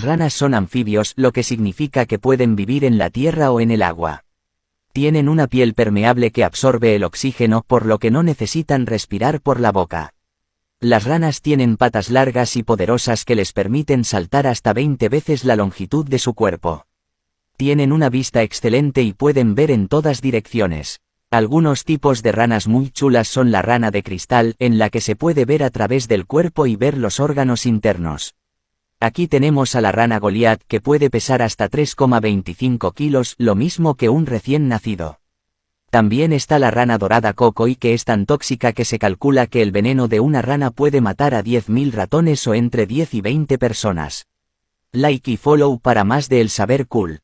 Las ranas son anfibios, lo que significa que pueden vivir en la tierra o en el agua. Tienen una piel permeable que absorbe el oxígeno, por lo que no necesitan respirar por la boca. Las ranas tienen patas largas y poderosas que les permiten saltar hasta 20 veces la longitud de su cuerpo. Tienen una vista excelente y pueden ver en todas direcciones. Algunos tipos de ranas muy chulas son la rana de cristal, en la que se puede ver a través del cuerpo y ver los órganos internos. Aquí tenemos a la rana Goliat, que puede pesar hasta 3,25 kilos, lo mismo que un recién nacido. También está la rana dorada Cocoy, que es tan tóxica que se calcula que el veneno de una rana puede matar a 10.000 ratones o entre 10 y 20 personas. Like y follow para más de El Saber Cool.